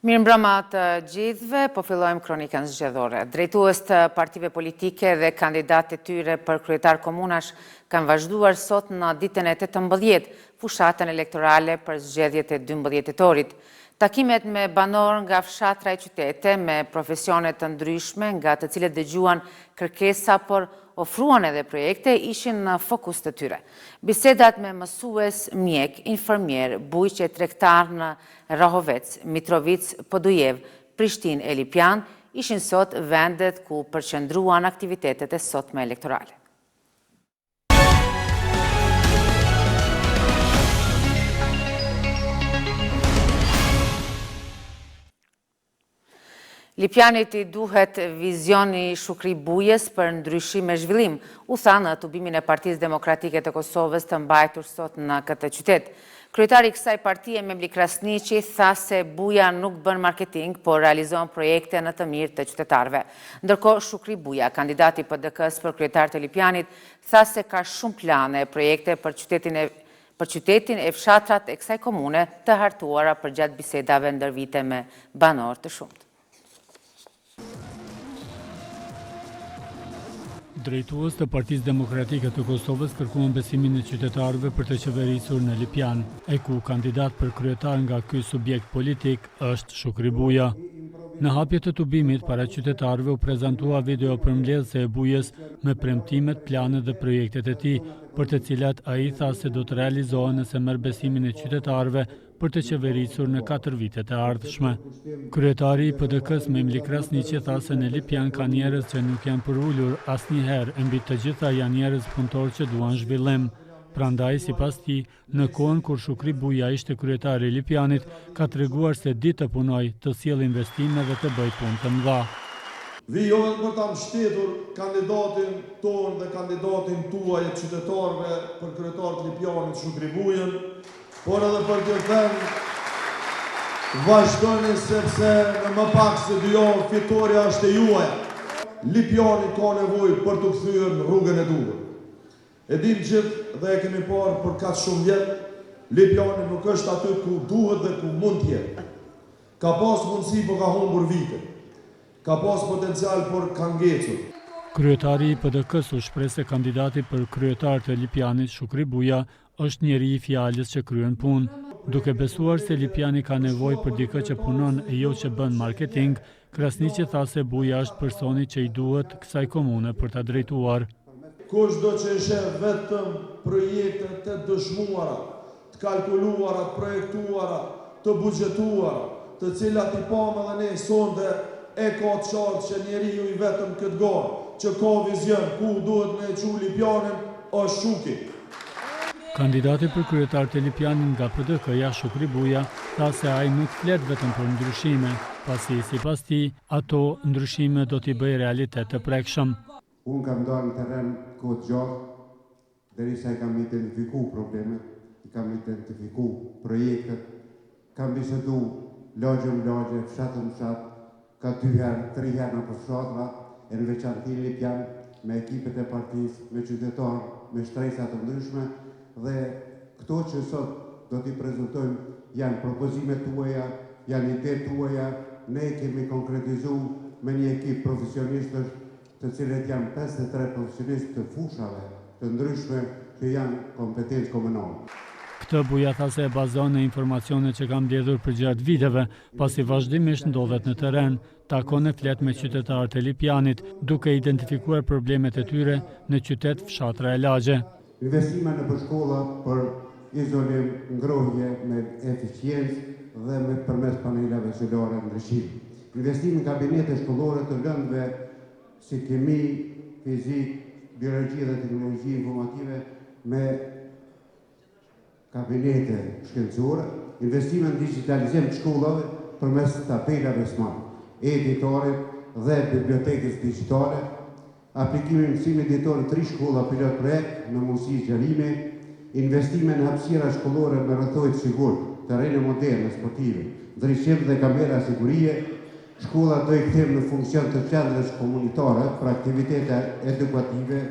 Mirëmbrëma të gjithëve, po fillojmë kronikën zgjedhore. Drejtues të partive politike dhe kandidatë e tyre për kryetar komunash kanë vazhduar sot në ditën e 18 fushatën elektorale për zgjedhjet e 12 tetorit. Takimet me banor nga fshatra e qytete me profesione të ndryshme nga të cilët dëgjuan kërkesa por ofruan edhe projekte ishin në fokus të tyre. Bisedat me mësues, mjek, infermier, bujqe tregtar në Rahovec, Mitrovic, Podujev, Prishtinë e Lipjan ishin sot vendet ku përqendruan aktivitetet e sotme elektorale. Lipjanit I duhet vizioni Shukri Bujes për ndryshim e zhvillim, u tha në tubimin e Partisë Demokratike të Kosovës të mbajtur sot në këtë qytet. Kryetari I kësaj partie Memli Krasniqi tha se Buja nuk bën marketing, por realizon projekte në të mirë të qytetarëve. Ndërkohë Shukri Buja, kandidati I PD-s për kryetar të Lipjanit, tha se ka shumë plane e projekte për qytetin e fshatrat e kësaj komune të hartuara përgjatë bisedave ndër vite me banor të shumtë. Drejtues të Partisë Demokratike të Kosovës kërkuan besimin e qytetarëve për të qeverisur në Lipjan, e ku kandidat për kryetar nga ky subjekt politik është Shukri Buja. Në hapje të tubimit para qytetarëve u prezantua video përmbledhëse e Bujes me premtimet, planet dhe projektet e tij, për të cilat ai tha se do të realizohen nëse merr besimin e qytetarëve për të qeverisur në 4 vitet e ardhshme. Kryetari I PD-s Memli Krasniqi tha se në Lipjan ka njerëz që nuk janë përulur asnjëherë, e mbi të gjitha janë njerëz punëtor që duan zhvillim. Prandaj, sipas tij, në kohën kur Shukri Buja ishte kryetari I Lipjanit, ka treguar se di të punoj, të sjellë investime dhe të bëjë punë të mëdha. Vijove për ta mbështetur kandidatin tonë dhe kandidatin tuaj e qytetarëve për kryetar të Lipjanit Shukri Bujën, por edhe për të thënë vazhdoni sepse në më pak se 2 javë fitoria është e juaja. Lipjani ka nevojë për të kthyer në rrugën e duhur. E dim gjithë dhe e kemi parë për kaq shumë vjet, Lipjani nuk është aty ku duhet dhe ku mund të jetë. Ka pas mundësi por ka humbur vite. Ka pas potencial por ka ngecur. Kryetari I PD-s u shpreh se kandidati për kryetar të Lipjanit Shukri Buja është njeri I fjalës që kryen punë. Duke besuar se Lipjani ka nevojë për dikë që punon e jo që bën marketing, Krasniqi tha se Buja është personi që I duhet kësaj komune për ta drejtuar. Kushdo që e sheh vetëm projekte të dëshmuara, të kalkuluara, të projektuara, të buxhetuara, të cilat I pamë edhe ne sonde e ka të qartë që njeriu I vetëm këtë garë, që ka vizion ku duhet me çu Lipjanin, është Shuki. Kandidati për kryetar të Lipjanit nga PD-ja Shukri Buja tha se ai nuk flet vetëm për ndryshime, pasi sipas tij ato ndryshime do t'i bëjë realitet të prekshëm. Unë kam dalë në terren kohë gjatë, derisa I kam identifiku problemet, I kam identifiku projektet, kam bisedu lagje, fshatën fshat, ka 2 herë, 3 herë në përfshatra, e në veçanti Lipjan, me ekipet e partisë, me qytetarë, me shtresa të ndryshme, dhe këto që sot do t'i prezantojmë janë propozimet tuaja, janë idetë tuaja, ne kemi konkretizu me një ekip profesionistësh të cilët janë 53 profesionistë të fushave të ndryshme që janë kompetencë komunale. Këtë Buja tha se e bazon në informacione që kam mbledhur përgjatë viteve, pasi vazhdimisht ndodhet në terren, takon e flet me qytetarët e Lipjanit, duke identifikuar problemet e tyre në qytet, fshatra e lagje. Investime në shkolla për izolim, ngrohje me eficiencë dhe me përmes panelave solare ndryshim. Investime në kabinete shkollore të lëndëve si kemi, fizik, biologji dhe teknologji informative me kabinete shkencore, investime në digitalizim të shkollave përmes tabelave smart, editorit dhe bibliotekës digitale, aplikimin mësimi editor në 3 shkolla pilot projekt në mundësi zgjerimi, investime në hapësira shkollore me rrethoj të sigurt, terrene moderne sportive, ndriçim dhe kamera sigurie. Shkolla do I kthejmë në funksion të qendrës komunitare për aktivitete edukative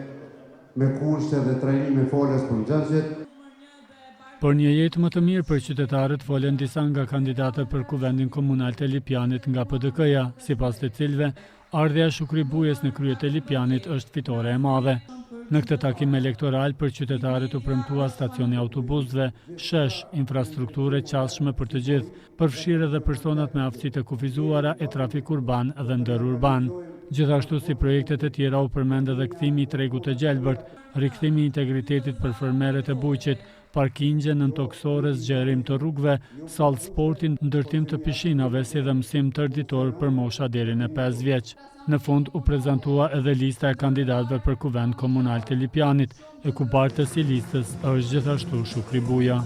me kurse dhe trajnime falas për nxënësit. Për një jetë më të mirë për qytetarët folen disa nga kandidatët për kuvendin komunal të Lipjanit nga PDK-ja, sipas të cilëve ardhja Shukri Bujes në krye të Lipjanit është fitore e madhe. Në këtë takim elektoral për qytetarët u premtua stacioni autobusëve, shesh, infrastrukture qasshme për të gjithë, përfshirë edhe personat me aftësi të kufizuara e trafik urban dhe ndër urban. Gjithashtu si projektet e tjera u përmend edhe kthimi i tregut të Gjelbërt, rikthimi i integritetit për fermerët e Bujqit, parkingje nëntoksore, zgjerim të rrugëve, sallë sporti, ndërtim të pishinave si dhe mësim tërditor për mosha deri në 5 vjeç. Në fund u prezantua edhe lista e kandidatëve për kuvend komunal të Lipjanit, e ku bartës i listës është gjithashtu Shukri Buja.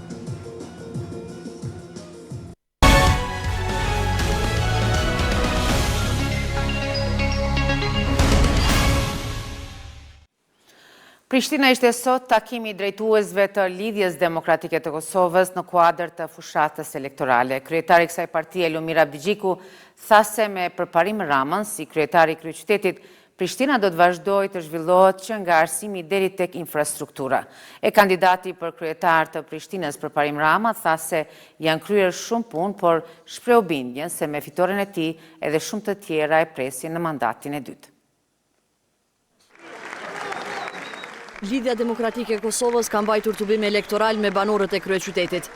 Prishtina ishte sot takimi i drejtuesve të Lidhjes Demokratike të Kosovës në kuadër të fushatës elektorale. Kryetari i kësaj partie, Lumir Abdigjiku, tha se me përparim Ramën si kryetari i kryeqytetit, Prishtina do të vazhdojë të zhvillohet që nga arsimi deri tek infrastruktura. E kandidati për kryetar të Prishtinës përparim Rama tha se janë kryer shumë punë, por shpreu bindjen se me fitoren e tij edhe shumë të tjera e presin në mandatin e dytë. Lidhja Demokratike e Kosovës ka mbajtur tubim elektoral me banorët e kryeqytetit.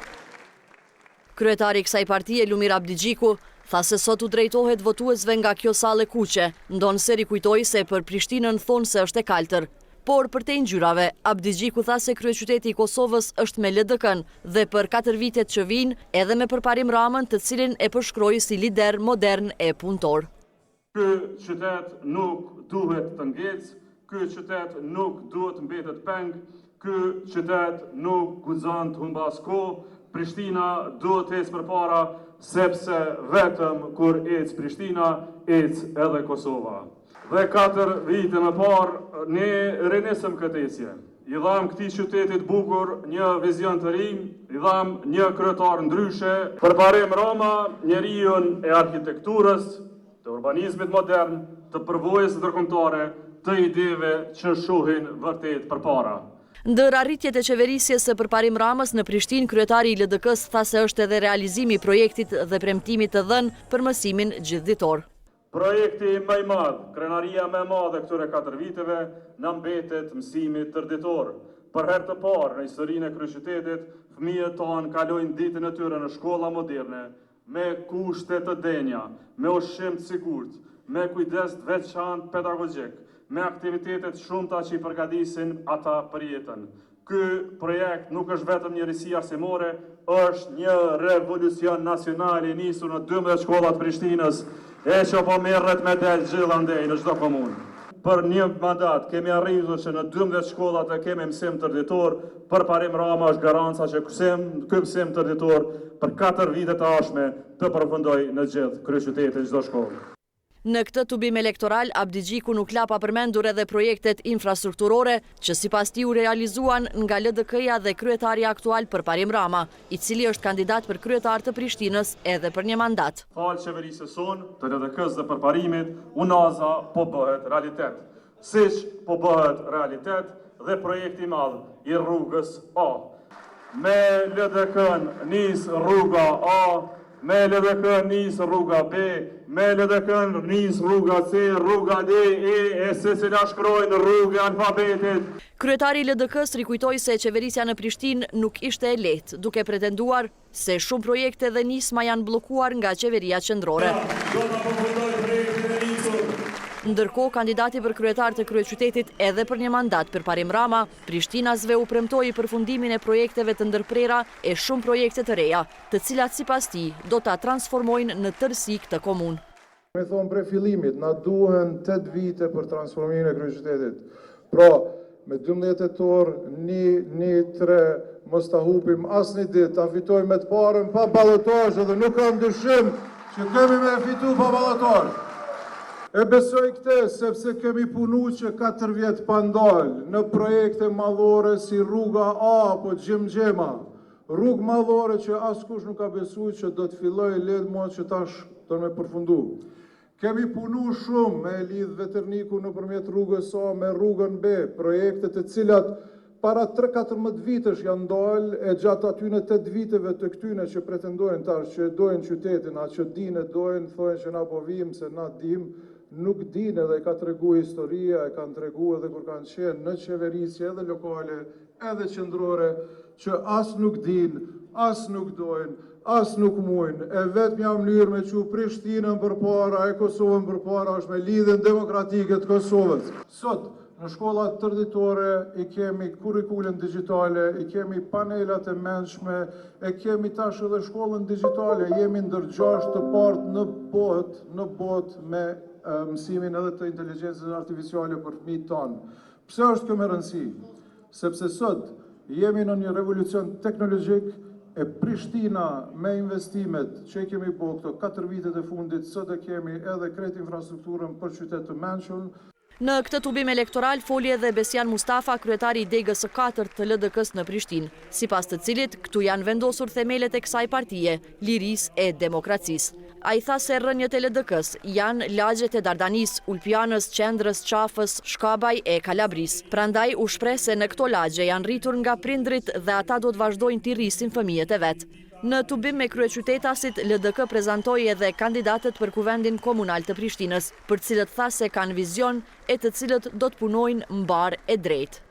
Kryetari i kësaj partie, Lumir Abdigjiku, tha se sot u drejtohet votuesve nga kjo sallë kuqe, ndonse rikujtoi se për Prishtinën thonë se është e kaltër. Por për te ngjyrave, Abdigjiku tha se kryeqyteti i Kosovës është me LDK-n dhe për 4 vitet që vijnë edhe me përparim Ramën, të cilin e përshkroi si lider modern e punëtor. Ky qytet nuk duhet të ngecë. Ky qytet nuk duhet mbetet peng, ky qytet nuk guxon të humbas kohë, Prishtina duhet të ecë përpara, sepse vetëm kur ecë Prishtina, ecë edhe Kosova. Dhe 4 vite më parë, ne rinisëm këtë ecje. I dham këtij qytetit bukur një vizion të ri, i dham një kryetar ndryshe, përparim Rama, njeriun e arkitekturës, të urbanizmit modern, të përvojës ndërkombëtare, të ideve që shohin vërtet përpara. Ndër arritjet e qeverisjes së përparim Ramës në Prishtinë, kryetari i LDK-s tha se është edhe realizimi i projektit dhe premtimit të dhënë për mësimin gjithditor. Projekti më i madh, krenaria më e madhe këtyre 4 viteve, na mbetet mësimi tërditor. Për herë të parë në historinë e kryeqytetit, fëmijët tanë kalojnë ditën e tyre në shkolla moderne, me kushte të denja, me ushqim të sigurt, me kujdes të veçantë pedagogjik, me aktivitetet shumëta që i përgatisin ata për jetën. Ky projekt nuk është vetëm një risi arsimore, është një revolucion nacional i nisur në 12 shkollat Prishtinës, e që po merret me del gjithandej në çdo komunë. Për një mandat kemi arritur që në 12 shkollat e kemi mësim tërditor, përparim Rama është garanca që ky mësim tërditor për 4 vite të ardhshme të përfundojë në gjithë kryeqytetin çdo shkollë. Në këtë tubim elektoral, Abdigjiku nuk la pa përmendur edhe projektet infrastrukturore që sipas tij u realizuan nga LDK-ja dhe kryetari aktual përparim Rama, i cili është kandidat për kryetar të Prishtinës edhe për një mandat. Falë qeverisë sonë, të LDK-s dhe përparimit, UNAZA po bëhet realitet. Siç po bëhet realitet dhe projekti i madh i rrugës A. Me LDK-n nis rruga A, me LDK nis rruga B, me LDK nis rruga C, rruga D, E se cila shkrojnë rrugë alfabetit. Kryetari i LDK-s rikujtoi se qeverisja në Prishtinë nuk ishte e lehtë, duke pretenduar se shumë projekte dhe nisma janë bllokuar nga qeveria qendrore. Ndërkohë, kandidati për kryetar të kryeqytetit edhe për një mandat përparim Rama, prishtinasve u premtoi përfundimin e projekteve të ndërprera e shumë projekte të reja, të cilat sipas tij do ta transformojnë në tërësi këtë komunë. Me thonë prej fillimit, na duhen 8 vite për transformimin e kryeqytetit. Pra, me 12 tetor, 1-3, mos ta hupim asnjë ditë, ta fitojmë me të parën pa ballotazh dhe nuk kam dyshim që kemi me fitu pa ballotazh. E besoj këtë, sepse kemi punu që 4 vjet pa ndalë në projekte madhore si rruga A apo Gjemgjema. Rrugë madhore që askush nuk ka besuar që do të filloj letë mua që tash do me përfundu. Kemi punu shumë me lidh Veterniku nëpërmjet rrugës A me rrugën B, projekte të cilat para 3-14 vitesh janë dalë e gjatë atyne 8 viteve të këtyne që pretendojnë tash që dojnë qytetin, a që dinë dojnë, thojnë që na po vim, se na dim, nuk dinë edhe ka të regu historia, e kanë të regu edhe kur kanë qenë në qeverisje edhe lokale, edhe qendrore, që as nuk dinë, as nuk dojnë, as nuk mujnë, e vetë mja mënyrë me që Prishtinën përpara, e Kosovën përpara, është me lidhjen demokratike të Kosovës. Sot, në shkollat tërditore i kemi kurrikulën digjitale, i kemi panelat e mençme, e kemi tash edhe shkollën digjitale, jemi ndër 6 të partë në botë me mësimin edhe të inteligjencës artificiale për fëmijët tanë. Pse është kjo me rëndësi? Sepse sot jemi në një revolucion teknologjik, e Prishtina me investimet që i kemi bo këto 4 vitet e fundit, sot e kemi edhe krejt infrastrukturën për qytet të mençur. Në këtë tubim elektoral foli edhe Besian Mustafa, kryetari i degës së 4 të LDK-s në Prishtinë, sipas të cilit këtu janë vendosur themelet e kësaj partie, lirisë e demokracisë. Ai tha se rrënjët e LDK-s janë lagjet e Dardanis, Ulpianës, Qendrës, Qafës, Shkabaj e Kalabris. Prandaj u shpreh se në këto lagje janë rritur nga prindrit dhe ata do të vazhdojnë t'i rrisin fëmijët e vet. Në tubim me kryeqytetasit, LDK prezantoi edhe kandidatët për kuvendin komunal të Prishtinës, për cilët tha se kanë vizion e të cilët do të punojnë mbar e drejt.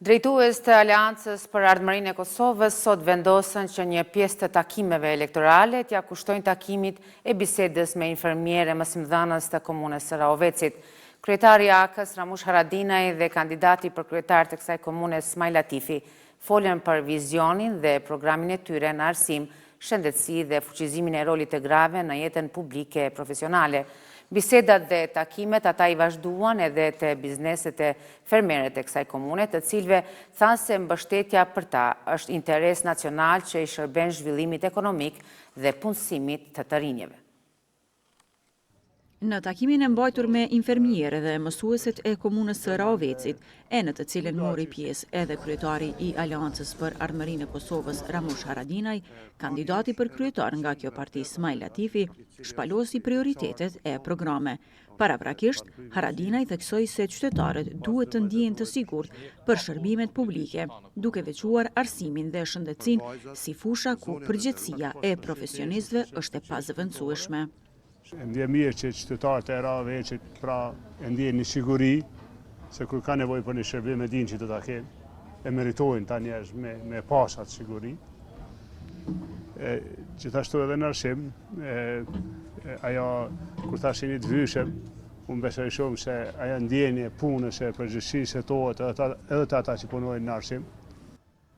Drejtues të Aleancës për Ardhmërinë e Kosovës sot vendosën që një pjesë të takimeve elektorale t'ja kushtojnë takimit e bisedës me infermiere mësimdhënës të komunës së Rahovecit. Kryetari i AK-s Ramush Haradinaj dhe kandidati për kryetar të kësaj komune Smaj Latifi folën për vizionin dhe programin e tyre në arsim, shëndetësi dhe fuqizimin e rolit të grave në jetën publike e profesionale. Bisedat dhe takimet ata i vazhduan edhe të bizneset e fermerët e kësaj komune, të cilve thanë se mbështetja për ta është interes nacional që i shërben zhvillimit ekonomik dhe punësimit të rinjeve. Në takimin e mbajtur me infermierë dhe mësuesit e komunës së Rahovecit, e në të cilën mori pjesë edhe kryetari i Aleancës për Ardhmërinë e Kosovës Ramush Haradinaj, kandidati për kryetar nga kjo parti Smaj Latifi, shpalosi prioritetet e programe. Paraprakisht, Haradinaj theksoi se qytetarët duhet të ndihen të sigurt për shërbimet publike, duke veçuar arsimin dhe shëndetësinë si fusha ku përgjegjësia e profesionistëve është e pazëvendësueshme. Ndje mirë që qytetarët e Rahovecit pra ndjen një siguri, se kur ka nevojë për një shërbim e din që të ta kenë, e meritojnë ta njerëz me pas atë siguri. Gjithashtu edhe në arsim, ajo kur thash jeni të vyshem, unë besoj shumë se ajo ndjenje punës e përgjegjësisë tohet edhe të ata që punojnë në arsim.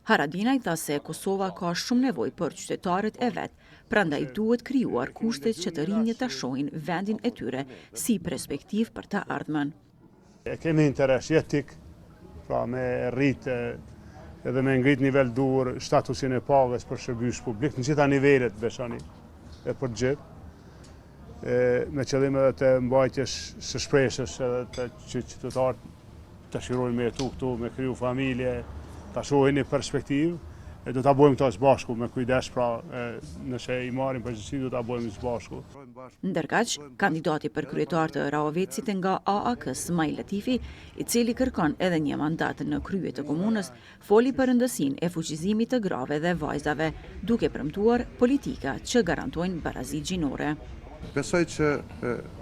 Haradinaj tha se Kosova ka shumë nevojë për qytetarët e vet, prandaj duhet krijuar kushtet që të rinjtë ta shohin vendin e tyre si perspektivë për të ardhmen. Kemi interes jetik, pra me rrit edhe me ngrit nivel dur statusin e pagës për shërbim publik në gjitha nivelet besoni e për gjithë, me qëllim edhe të mbajtjes së shpresës edhe të qytetarët të shirojnë me jetu këtu, me kriju familje, ta shohin një perspektivë, e do ta bëjmë këto së bashku me kujdes, pra nëse i marrim përgjegjësi do ta bëjmë së bashku. Ndërkaq, kandidati për kryetar të Rahovecit nga AAK Smaj Latifi, i cili kërkon edhe një mandat në krye të komunës, foli për rëndësinë e fuqizimit të grave dhe vajzave, duke premtuar politika që garantojnë barazi gjinore. Besoj që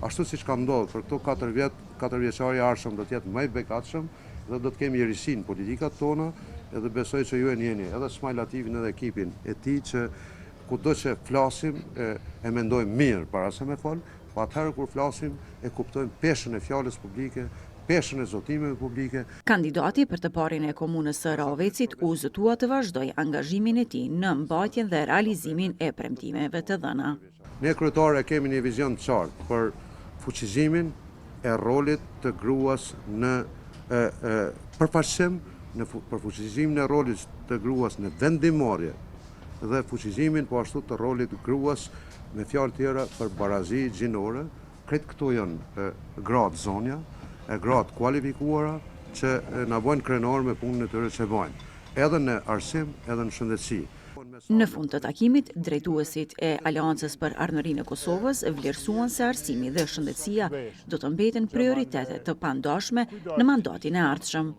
ashtu siç ka ndodhur për këto 4 vjet, 4 vjeçari i ardhshëm do të jetë më i bekatshëm dhe do të kemi rrisin politikat tona. Edhe besoj që ju e njeni edhe Smaj Latifin edhe ekipin e tij që kudo që flasim e mendojmë mirë para se me fol, pa atëherë kur flasim e kuptojmë peshën e fjalës publike, peshën e zotimeve publike. Kandidati për të parin e komunës së Rahovecit u zëtua të vazhdoj angazhimin e tij në mbajtjen dhe realizimin e premtimeve të dhëna. Ne kryetarë kemi një vizion të qartë për fuqizimin e rolit të gruas në përfaqësim, për fuqizimin e rolit të gruas në vendimmarrje dhe fuqizimin po ashtu të rolit të gruas me fjalë tjera për barazi gjinore. Këtë këto janë gratë zonja, gratë kualifikuara që na bojnë krenar me punën e tyre që bojnë, edhe në arsim, edhe në shëndetësi. Në fund të takimit, drejtuesit e Aleancës për Ardhmërinë e Kosovës vlerësuan se arsimi dhe shëndetësia do të mbeten prioritete të pandashme në mandatin e ardhshëm.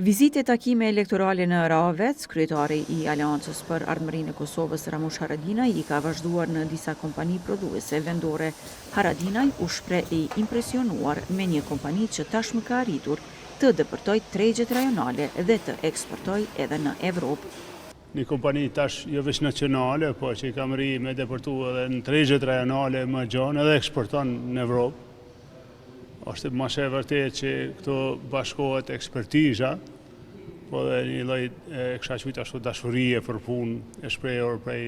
Vizite takime elektorale në Ravec, kryetari i Aleancës për Ardhmërinë e Kosovës Ramush Haradinaj i ka vazhduar në disa kompani prodhuese vendore. Haradinaj u shpreh i impresionuar me një kompani që tashmë ka arritur të depërtoj tregjet rajonale dhe të eksportoj edhe në Evropë. Një kompani tash jo veç nacionale, po që i kam ri me depërtu edhe në tregjet rajonale më gjanë edhe eksporton në Evropë. Është më e vërtet që këto bashkohet ekspertiza, po dhe një lloj kisha quajtur ashtu dashurie për punë e shprehur prej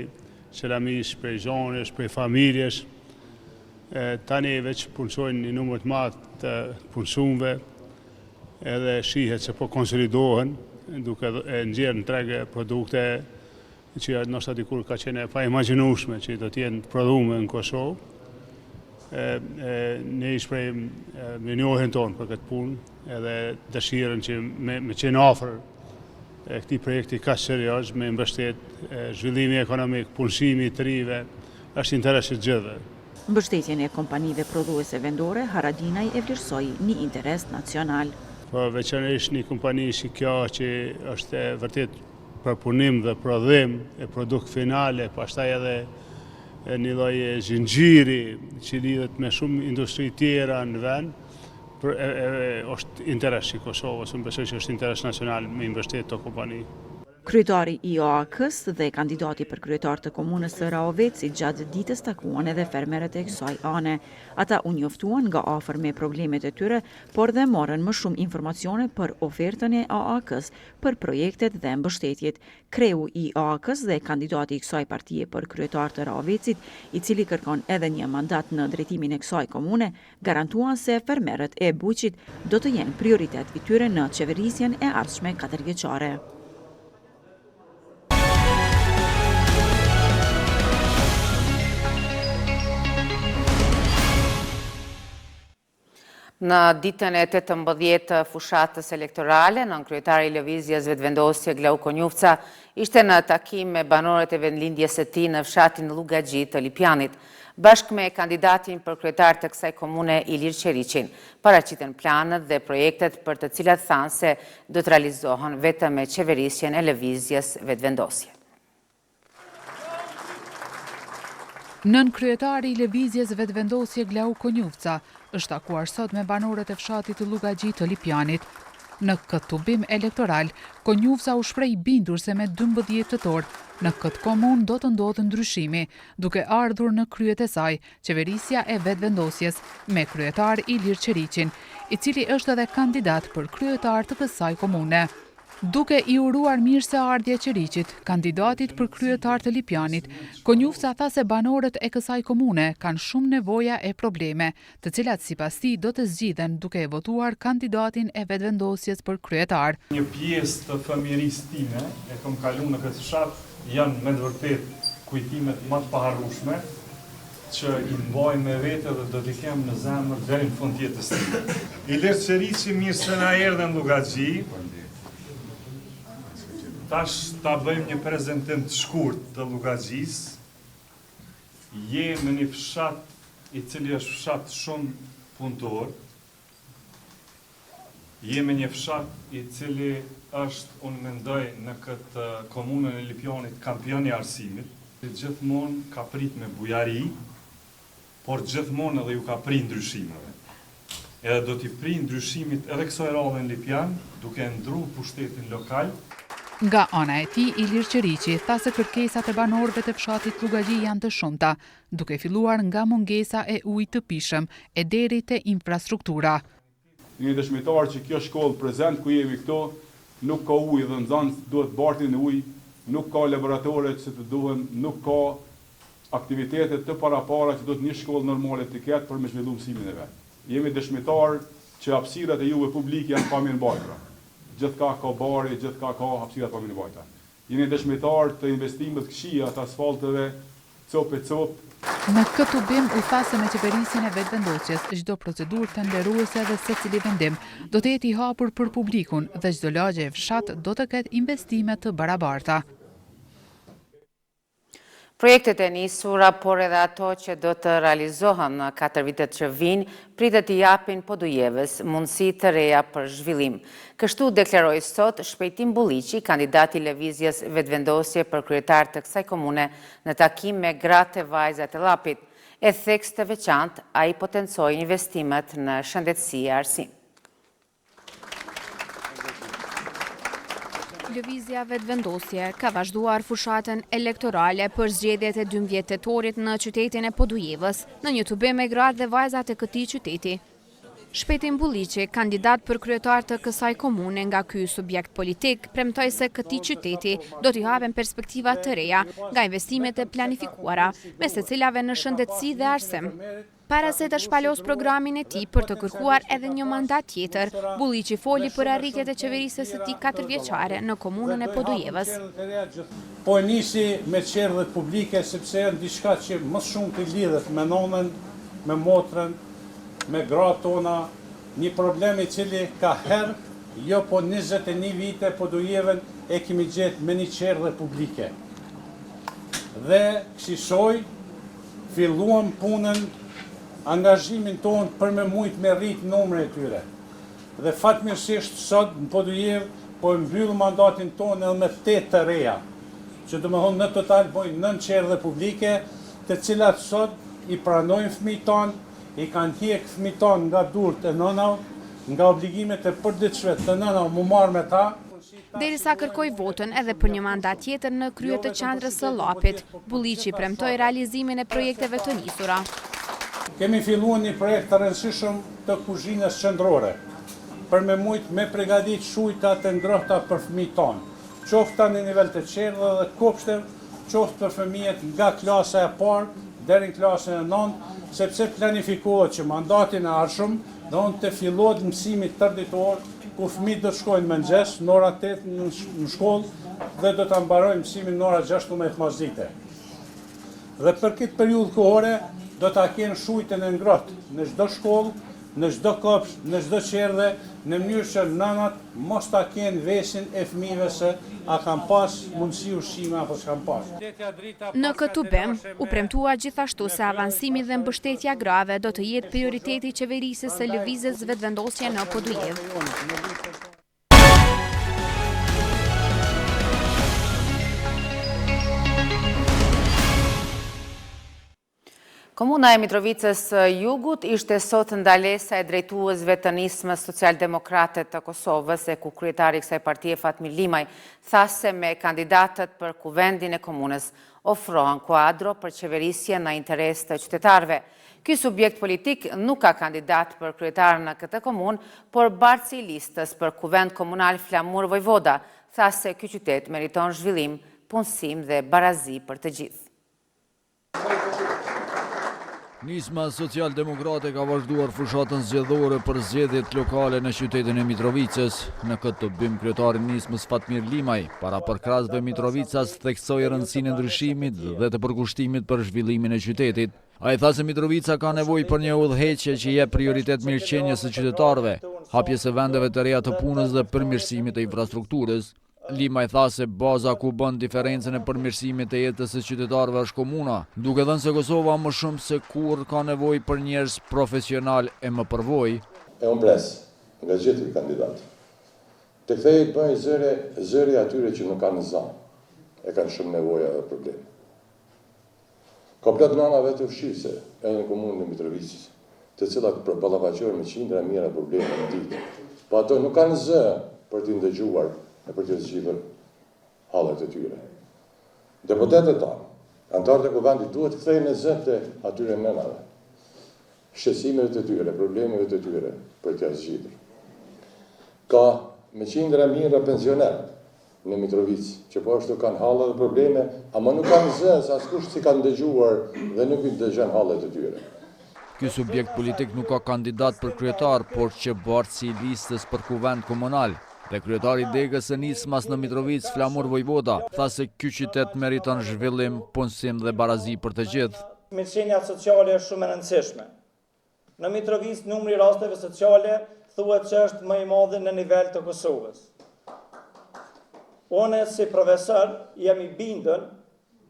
qelamisë, prej zonës, prej familjes. Tani veç punësojnë një numër të madh të punësuesve, edhe shihet se po konsolidohen, duke nxjerrë në treg produkte që ndoshta dikur ka qenë pa imagjinueshme që do të jenë prodhume në Kosovë. Ne i shprehim mirënjohjen tonë për këtë punë edhe dëshirën që me qenë afër këtij projekti kaq serioz me mbështet zhvillimi ekonomik, punësimi i të rive, është interes i gjithëve. Mbështetjen e kompanive prodhuese vendore, Haradinaj e vlerësoi një interes nacional. Po veçanërisht një kompani si kjo që është vërtet për punim dhe prodhim e produkt finale, pastaj edhe një lloj zinxhiri që lidhet me shumë industri tjera në vend, është interes i Kosovës, unë besoj që është interes nacional me mbështet të kompani. Kryetari i OAK-s dhe kandidati për kryetar të komunës së Rahovecit gjatë ditës takuan edhe fermerët e kësaj ane. Ata u njoftuan nga afër me problemet e tyre, por dhe morën më shumë informacione për ofertën e OAK-s për projektet dhe mbështetjet. Kreu i OAK-s dhe kandidati i kësaj partie për kryetar të Rahovecit, i cili kërkon edhe një mandat në drejtimin e kësaj komune, garantuan se fermerët e Buqit do të jenë prioritet i tyre në qeverisjen e ardhshme 4 vjeçare. Në ditën e 18 fushatës elektorale, nënkryetari i Lëvizjes Vetëvendosje Glau Konjufca ishte në takim me banorët e vendlindjes së tij në fshatin Llugaxhi të Lipjanit. Bashkë me kandidatin për kryetar të kësaj komune Ilir Qeriqin, paraqiten planet dhe projektet për të cilat thanë se do të realizohen vetëm me qeverisjen e Lëvizjes Vetëvendosje. Nënkryetari i Lëvizjes Vetëvendosje Glau Konjufca është takuar sot me banorët e fshatit të Llugaxhi të Lipjanit. Në këtë tubim elektoral, Konjufca u shpreh bindur se me 12 tetor në këtë komunë do të ndodhë ndryshimi, duke ardhur në kryet e saj qeverisja e vetëvendosjes me kryetar Ilir Qeriqin, i cili është edhe kandidat për kryetar të kësaj komune. Duke i uruar mirëseardhje Qeriqit, kandidatit për kryetar të Lipjanit, Konjufca tha se banorët e kësaj komune kanë shumë nevoja e probleme, të cilat sipas tij do të zgjidhen duke votuar kandidatin e vetëvendosjes për kryetar. Një pjesë të fëmijërisë time e kam kaluar në këtë fshat, janë me të vërtetë kujtimet më të paharrueshme që i mbajnë me vete dhe do t'i kem në zemër deri në fund jetës time. Ilir Qeriqi mirë se na erdhën në Llugaxhi. Tash ta bëjmë një prezantim të shkurt të Llugaxhis. Jemi një fshat i cili është fshat shumë punëtor. Jemi një fshat i cili është, unë mendoj, në këtë komunën e Lipjanit kampioni i arsimit. Gjithmonë ka prit me bujari, por gjithmonë edhe ju ka prit ndryshimeve. Edhe do t'i prit ndryshimit edhe kësaj radhe në Lipjan, duke ndruar pushtetin lokal. Nga ana e tij, Ilir Qeriqi tha se kërkesat e banorëve të fshatit Llugaxhi janë të shumta, duke filluar nga mungesa e ujit të pishëm e deri te infrastruktura. Një dëshmitar që kjo shkollë prezent ku jemi këto, nuk ka ujë dhe nxënës duhet bartin e ujë, nuk ka laboratore që të duhen, nuk ka aktivitetet të parapara që do të një shkollë normale të ketë për me zhvillu mësimin e vet. Jemi dëshmitar që hapësirat e juve publike janë pa mirëmbajtura. Gjithka ka bari, gjithka ka hapësirat pa mirëmbajtura. Jemi dëshmitar të investimet këqija të asfalteve, cop e cop. Në këtë tubim u tha se me qeverisjen e vetëvendosjes, çdo procedurë tenderuese dhe secili vendim do të jetë i hapur për publikun dhe çdo lagje e fshat do të ketë investime të barabarta. Projektet e nisura, por edhe ato që do të realizohen në 4 vitet që vinë, pritet të japin Podujevës mundësi të reja për zhvillim. Kështu deklaroi sot Shpejtim Bulliqi, kandidati i lëvizjes vetëvendosje për kryetar të kësaj komune në takim me gratë e vajzat e Llapit. E theks të veçantë, ai potencoi investimet në shëndetësi e arsim. Lëvizja vetëvendosje ka vazhduar fushatën elektorale për zgjedhjet e 12 tetorit në qytetin e Podujevës, në një tubim me gratë dhe vajzat e këtij qyteti. Shpejtim Bulliqi, kandidat për kryetar të kësaj komune nga ky subjekt politik, premtoi se këtij qyteti do t'i hapen perspektiva të reja nga investimet e planifikuara, mes të cilave në shëndetësi dhe arsim. Para se të shpalos programin e tij për të kërkuar edhe një mandat tjetër, Bulliqi foli për arritjet e qeverisës së tij 4 vjeçare në komunën e Podujevës. Po e nisi me qerdhet publike sepse janë diçka që më shumë të lidhet me nonën, me motrën, me gratë tona, një problem i cili ka herë, jo po 21 vite Podujevën e kemi gjetë me një qerdhe publike. Dhe kësaj filluam punën, angazhimin tonë për me mujt me rritë numre e tyre. Dhe fatmirësisht sot në Podujevë po e mbyllë mandatin tonë edhe me 8 të reja, që do më thonë në total bojnë 9 qerdhe publike, të cilat sot i pranojnë fëmijët tonë, i kanë hjek fëmijët tonë nga durët e nënau, nga obligimet e përditshme të nënau mu marrë me ta. Derisa kërkoi votën edhe për një mandat tjetër në krye të qendrës së Llapit, Bulliqi premtoi realizimin e projekteve të nisura. Kemi filluar një projekt të rëndësishëm të kuzhinës qendrore, për me mujt me përgatit shujta të ngrohta për fëmijët tonë, qofta në nivel të qerdhe dhe kopshte, qoftë për fëmijët nga klasa e parë deri në klasën e 9, sepse planifikohet që mandatin e ardhshëm do të fillohet mësimi tërditor, ku fëmijët do të shkojnë mëngjes në ora 8 në shkollë dhe do të mbarojnë mësimin në ora 16 masdite. Dhe për këtë periudhë kohore do ta kenë shujtën e ngrohtë në çdo shkollë, në çdo kopsh, në çdo qerdhe, në mënyrë që nënat mos ta kenë vesin e fëmijëve se a kanë pas mundësi ushqime apo s'kan pas. Në këtë bim, u premtua gjithashtu se avansimi dhe mbështetja grave do të jetë prioriteti i qeverisë së lëvizjes vetëvendosje në Podujevë. Komuna e Mitrovicës Jugut ishte sot ndalesa e drejtuesve të nismës Socialdemokrate të Kosovës, e ku kryetari i kësaj partie Fatmir Limaj tha se me kandidatët për kuvendin e komunës ofrohen kuadro për qeverisje në interes të qytetarëve. Ky subjekt politik nuk ka kandidat për kryetar në këtë komunë, por bartësi i listës për kuvend komunal Flamur Vojvoda tha se ky qytet meriton zhvillim, punësim dhe barazi për të gjithë. Nisma Socialdemokrate ka vazhduar fushatën zgjedhore për zgjedhjet lokale në qytetin e Mitrovicës. Në këtë bim kryetari i nismës Fatmir Limaj, para përkrahësve Mitrovicas, theksoi rëndësinë e ndryshimit dhe të përkushtimit për zhvillimin e qytetit. Ai tha se Mitrovica ka nevojë për një udhëheqje që jep prioritet mirëqenies së qytetarëve, hapjes së vendeve të reja të punës dhe përmirësimit të infrastrukturës. Limaj tha se baza ku bën diferencën e përmirësimit të jetës së qytetarëve është komuna, duke thënë se Kosova më shumë se kurrë ka nevojë për njerëz profesional e më përvojë. E unë pres nga gjithë i kandidatë. Të kthehej bëj zëri atyre që nuk kanë zë, e kanë shumë nevoja dhe probleme. Ka plot nënave të fshirëse edhe në komunën e Mitrovicës, të cilat ballafaqohen me qindra mira probleme në ditë. Po ato nuk kanë zë për të ndëgjuar e për të zgjidhur hallet e tyre. Deputetët tanë, anëtarët e kuvendit duhet të kthehen në zë të atyre nënave, shqetësimeve të tyre, problemeve të tyre për t'ia zgjidhur. Ka me qindra mijëra pensionerë në Mitrovicë, që po ashtu kanë halle dhe probleme, ama nuk kanë zë, se askush si kanë dëgjuar dhe nuk i dëgjon hallet e tyre. Ky subjekt politik nuk ka kandidat për kryetar, por që bartësi i listës për kuvend komunal. Dhe kryetari degës së nismas në Mitrovicë, Flamur Vojvoda, tha se ky qytet meriton zhvillim, punësim dhe barazi për të gjithë. Mirëqenia sociale është shumë e rëndësishme. Në Mitrovicë numri i rasteve sociale thuhet që është më i madh në nivel të Kosovës. Unë si profesor jam i bindën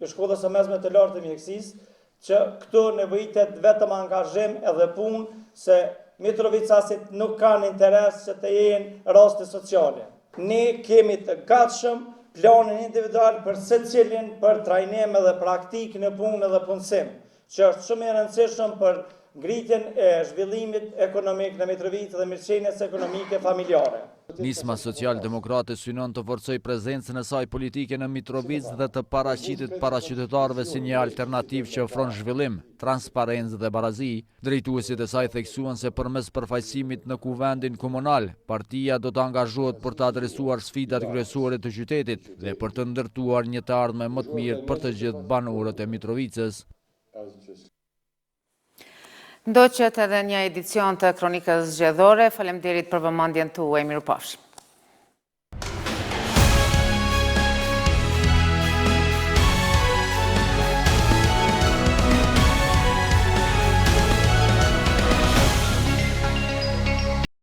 të shkollës së mesme të lartë të mjekësisë, që këtu nevojitet vetëm angazhim edhe punë, se Mitrovicasit nuk kanë interes që të jenë raste sociale. Ne kemi të gatshëm planin individual për secilin për trajnim edhe praktik në punë edhe punësim, që është shumë e rëndësishëm për ngritjen e zhvillimit ekonomik në Mitrovicë dhe mirëqenies ekonomike familjare. Nisma Social-Demokrate synon të forcoj prezencën e saj politike në Mitrovicë dhe të paraqitet paraqytetarëve si një alternativë që ofron zhvillim, transparencë dhe barazi. Drejtuesit e saj theksuan se përmes përfaqësimit në kuvendin komunal, partia do të angazhohet për të adresuar sfidat kryesore të qytetit dhe për të ndërtuar një të ardhme më të mirë për të gjithë banorët e Mitrovicës. Ndoqët edhe një edicion të Kronikës Zgjedhore. Faleminderit për vëmendjen tuaj, mirupafshim.